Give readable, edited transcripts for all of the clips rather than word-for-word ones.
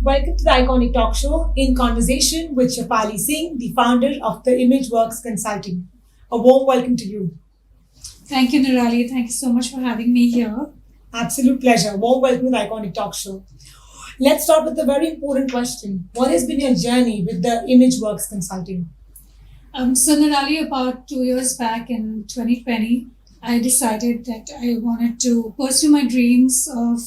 Welcome to the Iconic Talk Show in conversation with Shaifali Singh, the founder of the ImageWorks Consulting. A warm welcome to you. Thank you, Niraalee. Thank you so much for having me here. Absolute pleasure. Warm welcome to the Iconic Talk Show. Let's start with a very important question. What has been your journey with the ImageWorks Consulting? So Niraalee, about 2 years back in 2020, I decided that I wanted to pursue my dreams of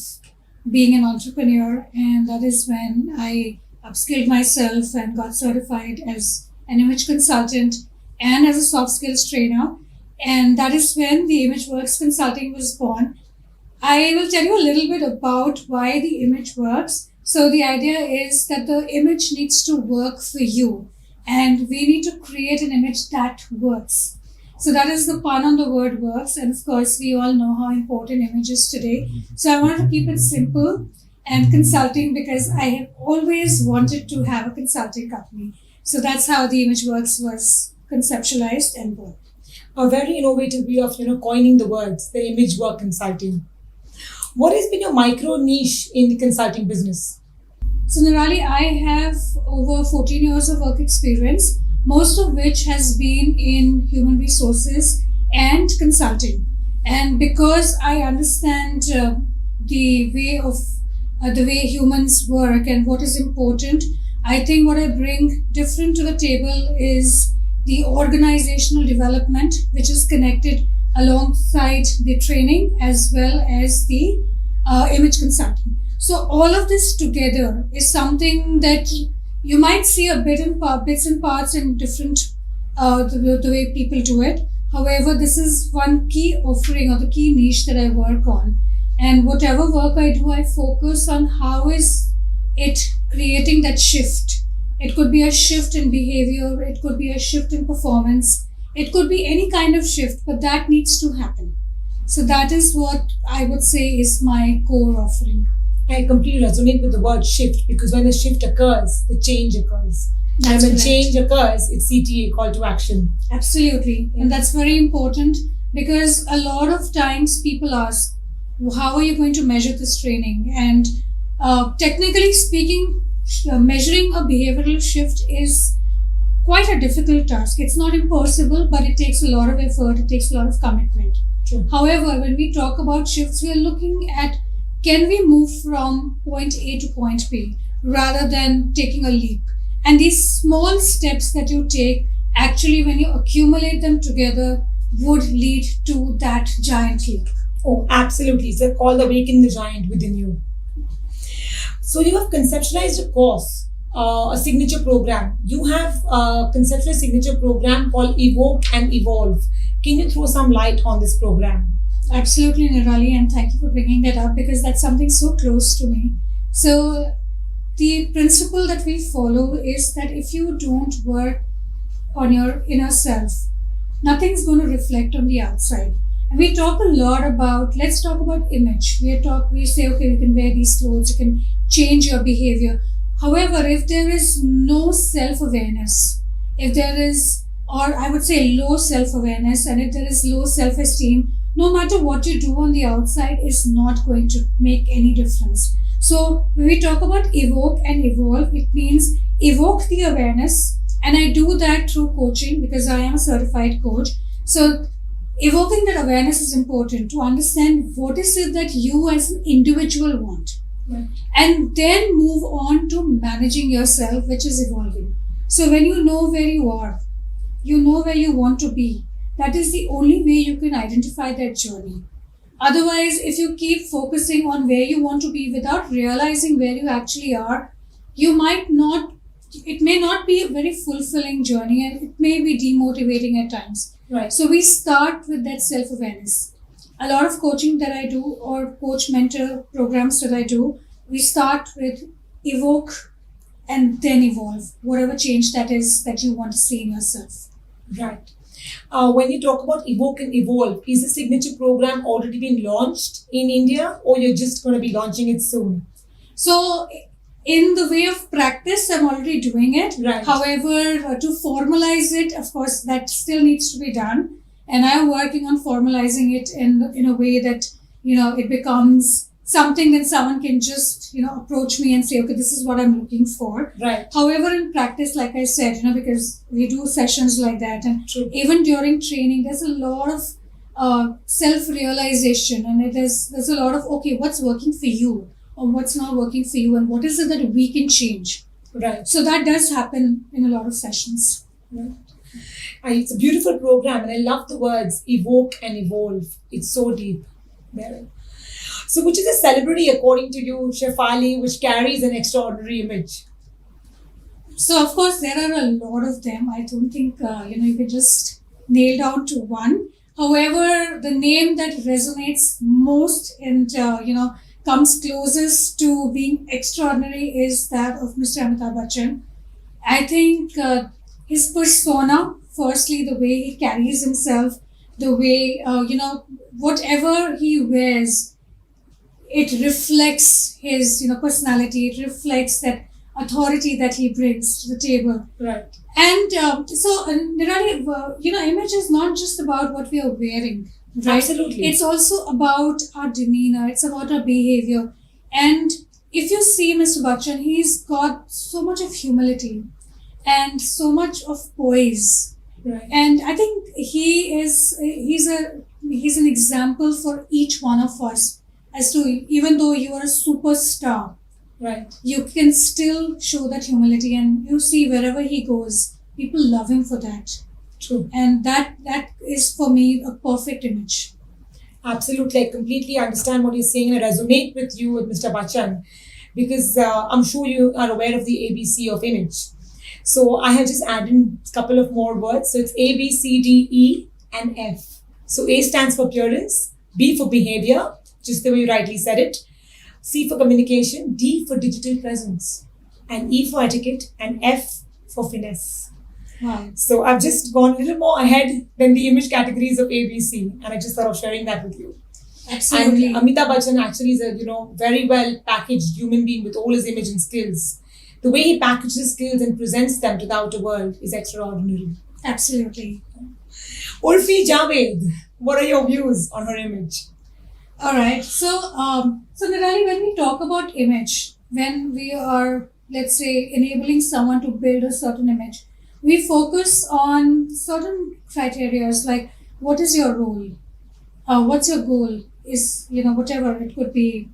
being an entrepreneur, and that is when I upskilled myself and got certified as an image consultant and as a soft skills trainer. And that is when the ImageWorks Consulting was born. I will tell you a little bit about why the image works. So the idea is that the image needs to work for you, and we need to create an image that works. So that is the pun on the word works. And of course, we all know how important image is today. So I wanted to keep it simple and consulting because I have always wanted to have a consulting company. So that's how the ImageWorks was conceptualized and born. A very innovative way of coining the words, the image work consulting. What has been your micro niche in the consulting business? So Niraalee, I have over 14 years of work experience, most of which has been in human resources and consulting. And because I understand the way humans work and what is important, I think what I bring different to the table is the organizational development, which is connected alongside the training as well as the image consulting. So all of this together is something that you might see a bits and parts in different the way people do it. However, this is one key offering or the key niche that I work on. And whatever work I do, I focus on how is it creating that shift. It could be a shift in behavior, it could be a shift in performance, it could be any kind of shift, but that needs to happen. So that is what I would say is my core offering. I completely resonate with the word shift because when the shift occurs, the change occurs. That's and when correct. change occurs, it's CTA, call to action. Absolutely. And that's very important because a lot of times people ask, how are you going to measure this training? And technically speaking, measuring a behavioral shift is quite a difficult task. It's not impossible, but it takes a lot of effort. It takes a lot of commitment. True. However, when we talk about shifts, we are looking at can we move from point A to point B rather than taking a leap? And these small steps that you take, actually, when you accumulate them together, would lead to that giant leap. Oh, absolutely. It's called Awaken the Giant within you. So you have conceptualized a course, a signature program. You have conceptualized a signature program called Evoke and Evolve. Can you throw some light on this program? Absolutely, Niraalee, and thank you for bringing that up because that's something so close to me. So the principle that we follow is that if you don't work on your inner self, nothing's going to reflect on the outside. And we talk a lot about, let's talk about image. We say, okay, you can wear these clothes, you can change your behavior. However, if there is no self-awareness, if there is, or I would say low self-awareness, and if there is low self-esteem, no matter what you do on the outside is not going to make any difference. So when we talk about evoke and evolve, it means evoke the awareness. And I do that through coaching because I am a certified coach. So evoking that awareness is important to understand what is it that you as an individual want. Right. And then move on to managing yourself, which is evolving. So when you know where you are, you know where you want to be, that is the only way you can identify that journey. Otherwise, if you keep focusing on where you want to be without realizing where you actually are, it may not be a very fulfilling journey and it may be demotivating at times. Right. So we start with that self-awareness. A lot of coaching that I do or coach mentor programs that I do, we start with evoke and then evolve, whatever change that is that you want to see in yourself. Right. When you talk about Evoke and Evolve, is the signature program already been launched in India or you're just going to be launching it soon? So in the way of practice, I'm already doing it. Right. However, to formalize it, of course, that still needs to be done. And I'm working on formalizing it in a way that, it becomes something that someone can just, approach me and say, okay, this is what I'm looking for. Right. However, in practice, like I said, because we do sessions like that, and True. even during training, there's a lot of self-realization, and there's a lot of, okay, what's working for you or what's not working for you, and what is it that we can change. Right. So that does happen in a lot of sessions. Right. It's a beautiful program, and I love the words evoke and evolve. It's so deep. There. So, which is a celebrity, according to you, Shaifali, which carries an extraordinary image? So, of course, there are a lot of them. I don't think, you can just nail down to one. However, the name that resonates most and, comes closest to being extraordinary is that of Mr. Amitabh Bachchan. I think his persona, firstly, the way he carries himself, the way, whatever he wears, it reflects his, personality. It reflects that authority that he brings to the table. Right. And Niraalee, image is not just about what we are wearing. Right? Absolutely. It's also about our demeanor. It's about our behavior. And if you see Mr. Bachchan, he's got so much of humility and so much of poise. Right. And I think he's an example for each one of us as to, even though you are a superstar, Right. you can still show that humility, and you see wherever he goes, people love him for that. True. And that is for me a perfect image. Absolutely. I completely understand what you're saying, and I resonate with you with Mr. Bachchan, because I'm sure you are aware of the ABC of image. So I have just added a couple of more words. So it's A, B, C, D, E, and F. So A stands for appearance, B for behavior, just the way you rightly said it, C for communication, D for digital presence, and E for etiquette, and F for finesse. Wow. So I've just gone a little more ahead than the image categories of ABC, and I just thought of sharing that with you. Absolutely. And Amitabh Bachchan actually is a very well packaged human being with all his image and skills. The way he packages skills and presents them to the outer world is extraordinary. Absolutely. Urfi Javed, what are your views on her image? All right. So Niraalee, when we talk about image, when we are, let's say, enabling someone to build a certain image, we focus on certain criteria like what is your role, what's your goal, is whatever it could be,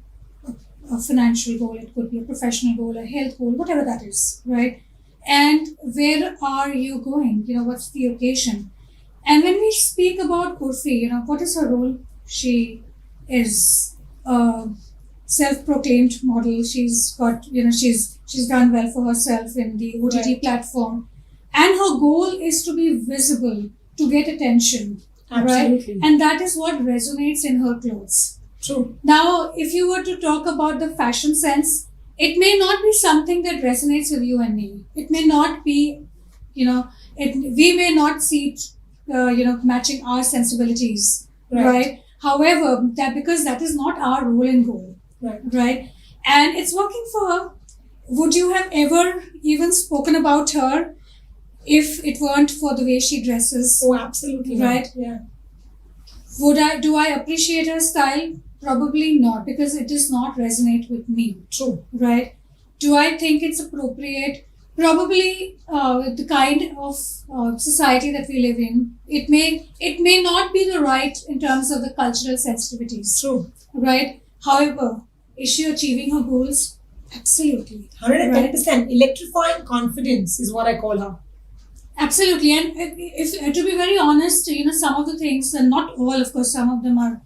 a financial goal, it could be a professional goal, a health goal, whatever that is, right? And where are you going? What's the occasion? And when we speak about Urfi, what is her role? She is a self-proclaimed model. She's got, she's done well for herself in the OTT Right. platform. And her goal is to be visible, to get attention. Absolutely. Right? And that is what resonates in her clothes. True. Now, if you were to talk about the fashion sense, it may not be something that resonates with you and me. It may not be, we may not see it, matching our sensibilities, right? However, because that is not our role and goal, right? And it's working for her. Would you have ever even spoken about her if it weren't for the way she dresses? Oh, absolutely. Right? Yeah. Do I appreciate her style? Probably not, because it does not resonate with me. True. Right? Do I think it's appropriate? Probably with the kind of society that we live in, it may not be the right in terms of the cultural sensitivities. True. Right? However, is she achieving her goals? Absolutely. 110%. Electrifying confidence is what I call her. Absolutely. And if to be very honest, some of the things, and not all, of course, some of them are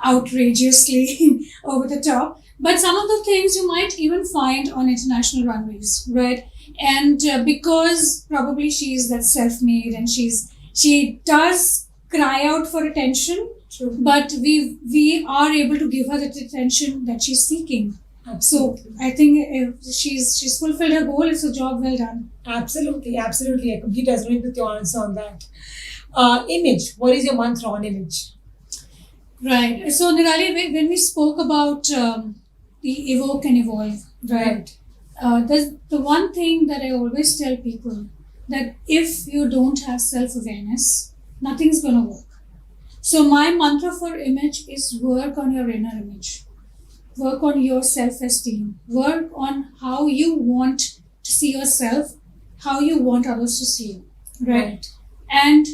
outrageously over the top, but some of the things you might even find on international runways, right? And because probably she's that self-made, and she does cry out for attention. True. But we are able to give her that attention that she's seeking. Absolutely. So I think if she's fulfilled her goal, it's a job well done. Absolutely. I completely resonate with your answer on that. Image. What is your mantra on image? Right. So Niraalee, when we spoke about the evoke and evolve, right? The one thing that I always tell people, that if you don't have self-awareness, nothing's going to work. So my mantra for image is work on your inner image. work on your self-esteem, work on how you want to see yourself, how you want others to see you, right? And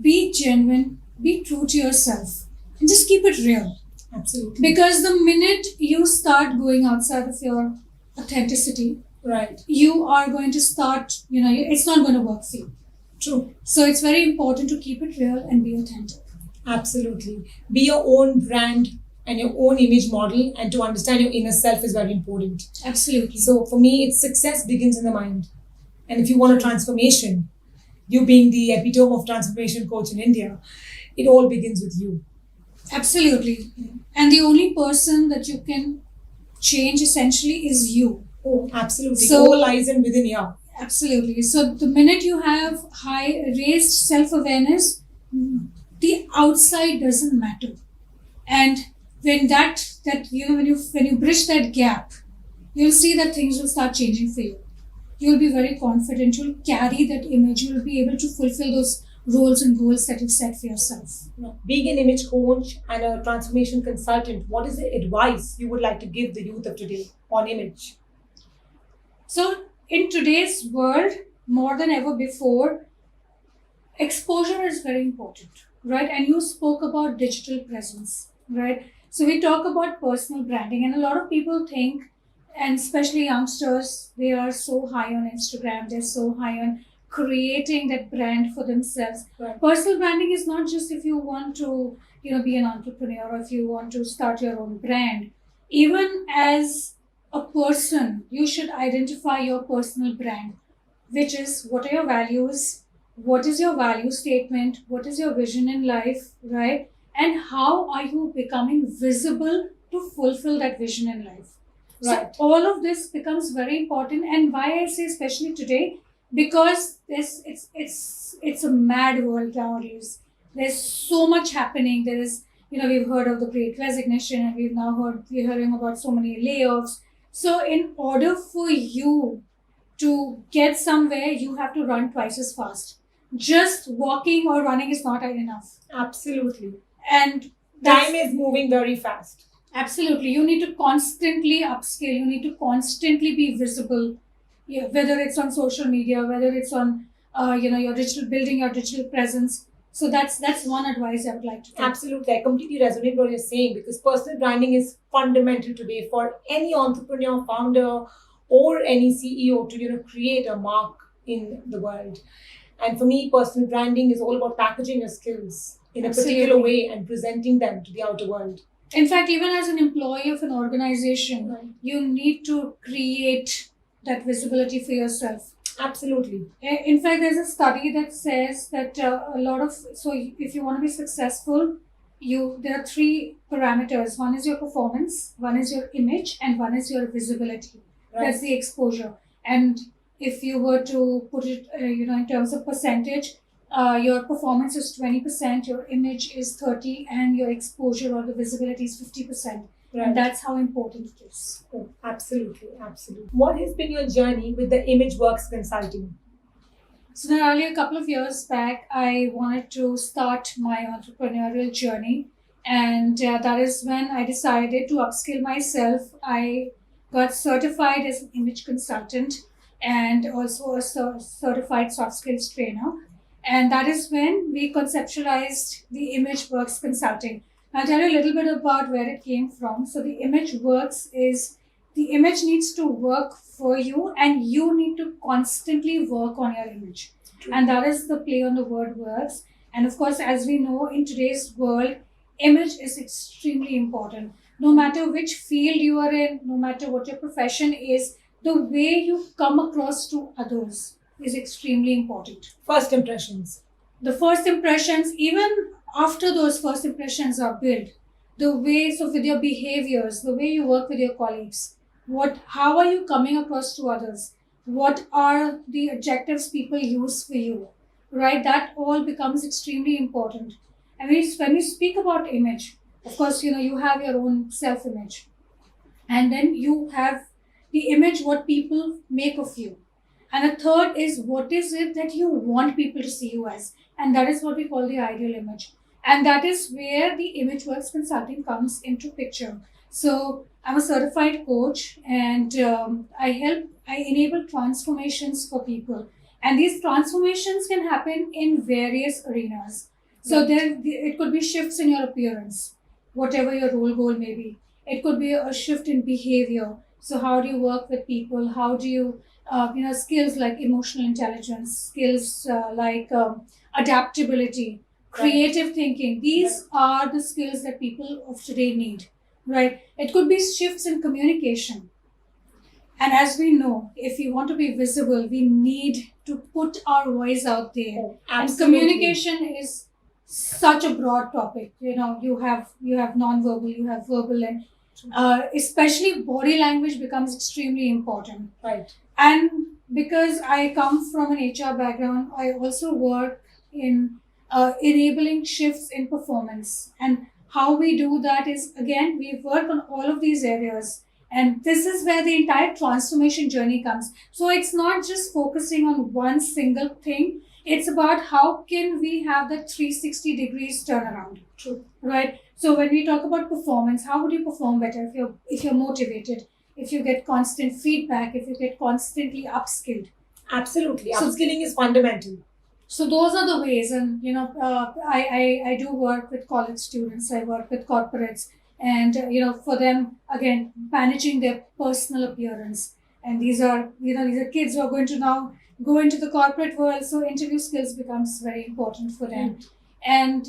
be genuine, be true to yourself, and just keep it real. Absolutely. Because the minute you start going outside of your authenticity, Right. you are going to start, it's not going to work for you. True. So it's very important to keep it real and be authentic. Absolutely. Be your own brand and your own image model, and to understand your inner self is very important. Absolutely. So for me, it's success begins in the mind. And if you want a transformation, you being the epitome of transformation coach in India, it all begins with you. Absolutely. And the only person that you can change essentially is you. Oh, absolutely. So- All lies in within you. Absolutely. So the minute you have high raised self-awareness, the outside doesn't matter. And when when you bridge that gap, you'll see that things will start changing for you. You'll be very confident. You'll carry that image. You'll be able to fulfill those roles and goals that you've set for yourself. Being an image coach and a transformation consultant, what is the advice you would like to give the youth of today on image? So in today's world, more than ever before, exposure is very important, right? And you spoke about digital presence, right? So we talk about personal branding, and a lot of people think, and especially youngsters, they are so high on Instagram, they're so high on creating that brand for themselves. Right. Personal branding is not just if you want to, be an entrepreneur, or if you want to start your own brand. Even as a person, you should identify your personal brand, which is what are your values, what is your value statement, what is your vision in life, right? And how are you becoming visible to fulfill that vision in life? Right. So all of this becomes very important. And why I say especially today, because it's a mad world nowadays. There's so much happening. There is, we've heard of the Great Resignation, and we're hearing about so many layoffs. So in order for you to get somewhere, you have to run twice as fast. Just walking or running is not enough. Absolutely. And Time is moving very fast. Absolutely. You need to constantly upskill. You need to constantly be visible. Yeah, whether it's on social media, whether it's on, your building your digital presence. So that's one advice I would like to give. Absolutely. I completely resonate with what you're saying, because personal branding is fundamental today for any entrepreneur, founder, or any CEO to, create a mark in the world. And for me, personal branding is all about packaging your skills in a particular Absolutely. way and presenting them to the outer world. In fact, even as an employee of an organization, Right. you need to create that visibility for yourself. Absolutely. In fact, there's a study that says that if you want to be successful, there are 3 parameters. One is your performance, one is your image, and one is your visibility. Right. That's the exposure. And if you were to put it, in terms of percentage, your performance is 20%, your image is 30%, and your exposure or the visibility is 50%. Right. And that's how important it is. Oh, absolutely. Absolutely. What has been your journey with the Image Works Consulting? So Niraalee, a couple of years back, I wanted to start my entrepreneurial journey, and that is when I decided to upskill myself. I got certified as an image consultant and also a certified soft skills trainer, and that is when we conceptualized the Image Works Consulting. I'll tell you a little bit about where it came from. So the Image Works is the image needs to work for you, and you need to constantly work on your image. True. And that is the play on the word works. And of course, as we know, in today's world, image is extremely important. No matter which field you are in, no matter what your profession is, the way you come across to others is extremely important. First impressions. The first impressions, even after those first impressions are built, with your behaviors, the way you work with your colleagues, how are you coming across to others? What are the adjectives people use for you, right? That all becomes extremely important. And when we speak about image, of course, you have your own self-image. And then you have the image, what people make of you. And the third is, what is it that you want people to see you as? And that is what we call the ideal image. And that is where the Image Works Consulting comes into picture. So I'm a certified coach, and I enable transformations for people. And these transformations can happen in various arenas. So it could be shifts in your appearance, whatever your role goal may be. It could be a shift in behavior. So how do you work with people? How do you, skills like emotional intelligence, skills like adaptability, creative thinking. These are the skills that people of today need, right? It could be shifts in communication. And as we know, if we want to be visible, we need to put our voice out there. Oh, and absolutely. communication is such a broad topic. You have non-verbal, you have verbal, and especially body language becomes extremely important. Right. And because I come from an HR background, I also work in enabling shifts in performance. And how we do that is, again, we work on all of these areas. And this is where the entire transformation journey comes. So it's not just focusing on one single thing. It's about how can we have that 360 degrees turnaround. True. Right? So when we talk about performance, how would you perform better if you're motivated, if you get constant feedback, if you get constantly upskilled? Absolutely. So- Upskilling is fundamental. So those are the ways, and I do work with college students. I work with corporates, and for them again managing their personal appearance. And these are kids who are going to now go into the corporate world. So interview skills becomes very important for them, and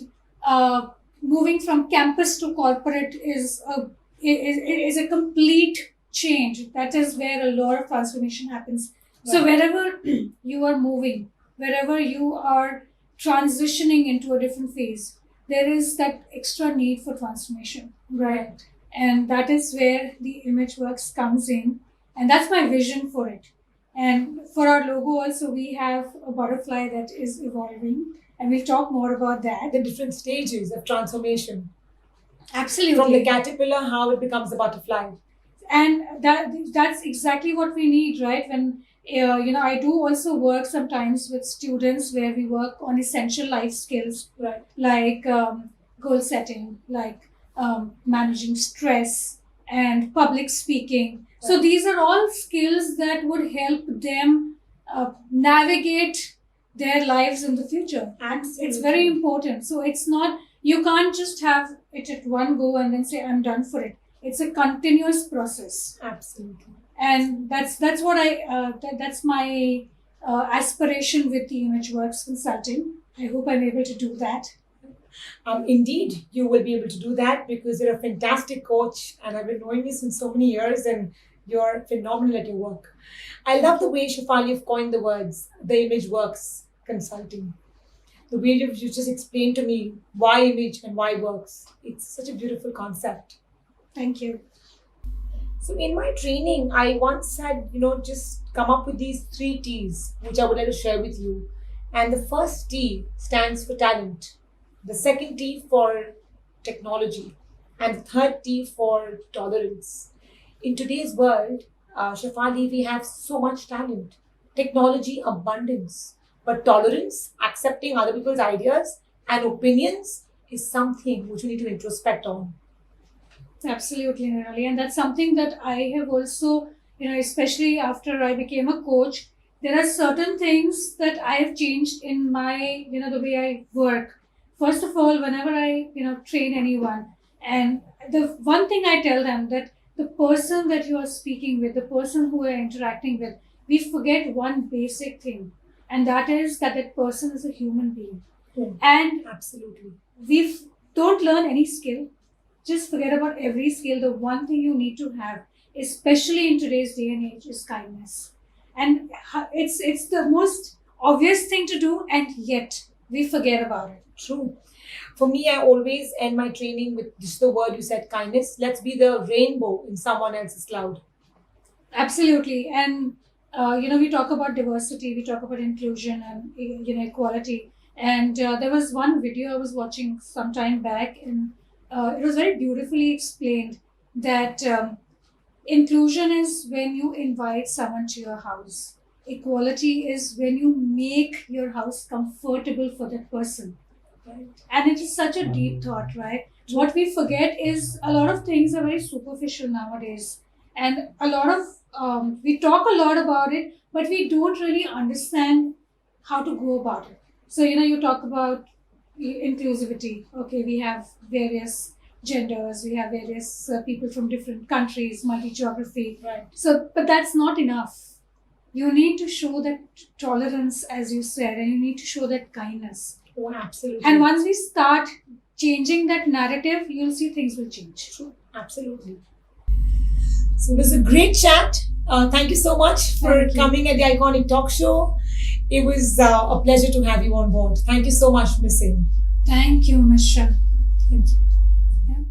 moving from campus to corporate is a complete change. That is where a lot of transformation happens. So wherever you are moving, wherever you are transitioning into a different phase, there is that extra need for transformation, right? And that is where the ImageWorks comes in, and that's my vision for it. And for our logo also, we have a butterfly that is evolving, and we'll talk more about that. The different stages of transformation. Absolutely. From the caterpillar, how it becomes a butterfly. And that's exactly what we need, right? When I do also work sometimes with students where we work on essential life skills, Right. like goal setting, like managing stress and public speaking. So Right. these are all skills that would help them navigate their lives in the future. Absolutely. It's very important. So it's not, you can't just have it at one go and then say, I'm done for it. It's a continuous process. Absolutely. And that's what that's my aspiration with the ImageWorks Consulting. I hope I'm able to do that. Indeed, you will be able to do that because you're a fantastic coach, and I've been knowing you since so many years, and you're phenomenal at your work. I love the way, Shaifali, you've coined the words, the ImageWorks Consulting. The way you just explained to me why image and why works. It's such a beautiful concept. Thank you. So in my training, I once had, just come up with these 3 T's, which I would like to share with you. And the first T stands for talent, the second T for technology, and the third T for tolerance. In today's world, Shaifali, we have so much talent, technology, abundance, but tolerance, accepting other people's ideas and opinions is something which we need to introspect on. Absolutely, Niraalee. And that's something that I have also, especially after I became a coach, there are certain things that I have changed in my, the way I work. First of all, whenever I, train anyone, and the one thing I tell them that the person that you are speaking with, the person who you are interacting with, we forget one basic thing, and that is that person is a human being. Yeah. And Absolutely. we don't learn any skill. Just forget about every skill. The one thing you need to have, especially in today's day and age, is kindness. And it's the most obvious thing to do, and yet we forget about it. True. For me, I always end my training with just the word you said, kindness. Let's be the rainbow in someone else's cloud. Absolutely. And we talk about diversity, we talk about inclusion and equality. And there was one video I was watching some time back, and it was very beautifully explained that inclusion is when you invite someone to your house. Equality is when you make your house comfortable for that person. Right. And it is such a deep thought, right? What we forget is a lot of things are very superficial nowadays. And a lot of, we talk a lot about it, but we don't really understand how to go about it. So, you talk about inclusivity. Okay, we have various genders, we have various people from different countries, multi-geography. Right. So, but that's not enough. You need to show that tolerance, as you said, and you need to show that kindness. Oh, absolutely. And once we start changing that narrative, you'll see things will change. True. Absolutely. So it was a great chat. Thank you so much for coming at the Iconic Talk Show. It was a pleasure to have you on board. Thank you so much, Ms. Singh. Thank you, Ms. Shah. Thank you.